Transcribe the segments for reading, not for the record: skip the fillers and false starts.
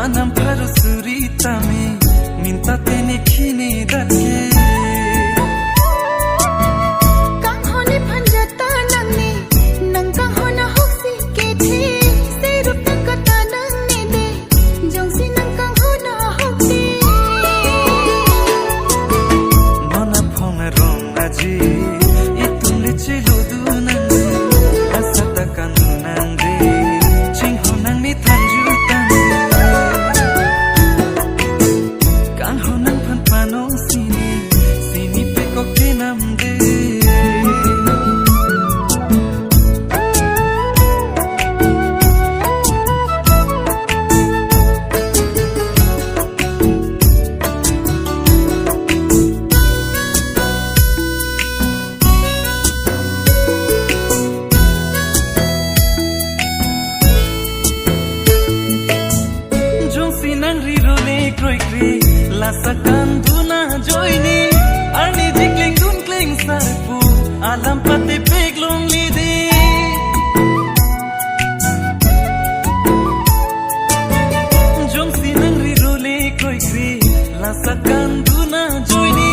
anam paru suritame minta tene khine datke kang hone phanjata nangne nang kang hona hoksi ke the se rup takata nangne de jongsi nang kang hona hokti mona phonga rong aji itunle chelo dunan asata kanunang re ching honang mi thanju tan kan honang phan panong sini sini pe ko ke nam de Sinang rirole kroi kri lasakan duna joini arni jikling dun kling sarpu alam pate peglong lide jong sinang rirole kroi kri lasakan duna joini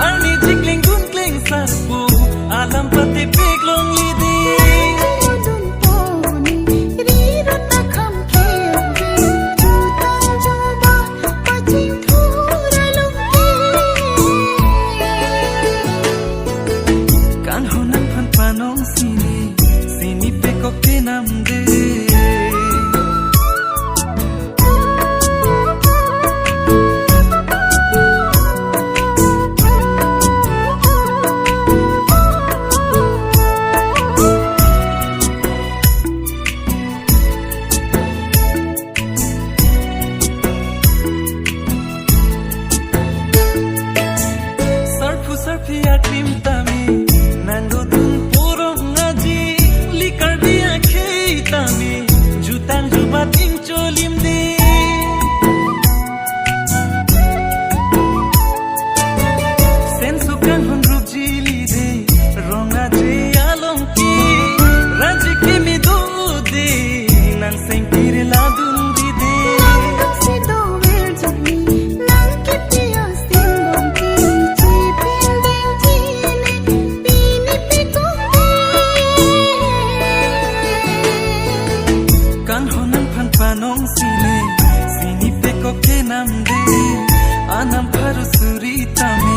arni jikling dun kling sarpu alam pate peglong lide panong sini sini pe ko ke nam de sarpu sarpia krim tami nango jutan jubat ing cholim de sen sukan hon rup jili de ronga je along ki raj ke mi do de nan sen tire la dun di de si do ver jami nang ke piya singom ki chi pin ding chine pini pe ko kan honang phan panong sini sini pe ko ke nam de anam paru suritame